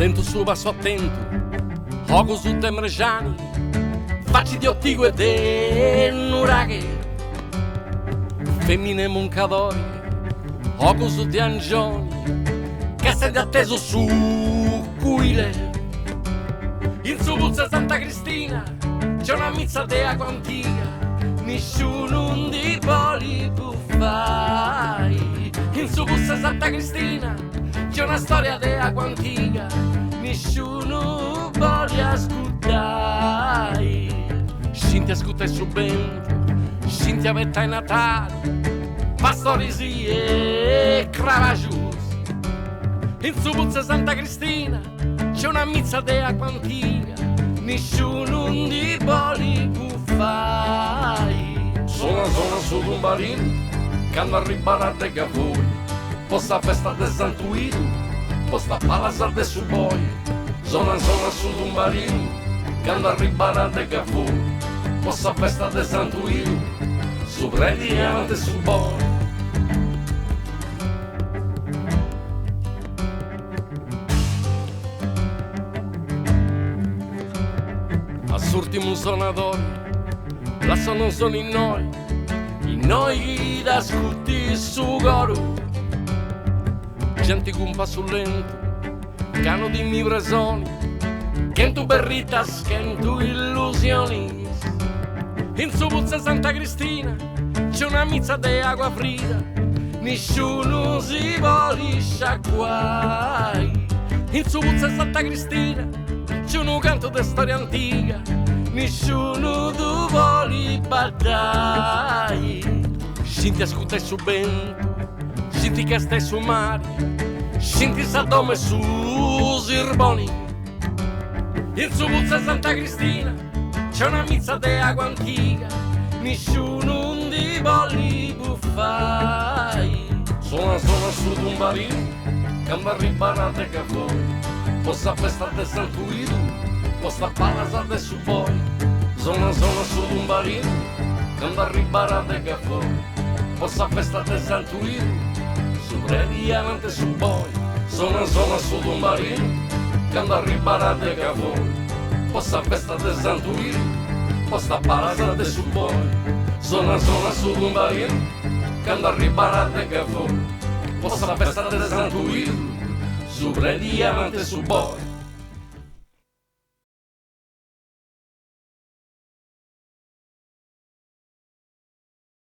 Lento su passo attento, poco su temrejani, facci di ottigo e de nuraghe, femmine moncadori, poco su di angioni, che sei atteso su cuile. In su puzza Santa Cristina c'è una mizza de acqua antica, nessuno di poli buffai. In su puzza Santa Cristina c'è una storia de acqua antica, nessuno voglia ascoltare. Scinti ascolta il subentro, scinti avetta in Natale, pastorisi e cravagius. In su puzza Santa Cristina c'è una mizza de acqua antica, nessuno di poli buffai. Sono su un barino, che hanno arrivato a de gavori, posta festa de Santuido, posta palazza de suboi. Sono su un barino, che hanno arrivato a de gavori, posta festa de Santuido, su predi e ante suboi. Assurtimus sonatori, la non sono in noi da scuti su goru. Gente con passo lento, cano di mi presoni, che tu berritas, che tu illusioni. In su puzza Santa Cristina c'è una mizza di acqua fredda, nessuno si vuole sciacquai. In su puzza Santa Cristina c'è un canto di storia antica, nessuno tu vuole battaglie. Scinti ascolta su vento, scinti che stai su mare, scinti s'addome su zirboni. In su puzza Santa Cristina c'è una mizza di acqua antica, nessuno di vuole buffai. Sono su un barino, che hanno arrivato a de gavori, posta festa de Santuido, posta palazza de suboi. Sono su un barino, che hanno arrivato a de gavori, posta festa de Santuido, su predi e ante suboi. Sono su un barino, che hanno arrivato a de gavori, posta festa de Santuido, posta palazza de suboi. Sono su un barino, che hanno arrivato a de gavori, posta festa de Santuido, su predi e ante suboi.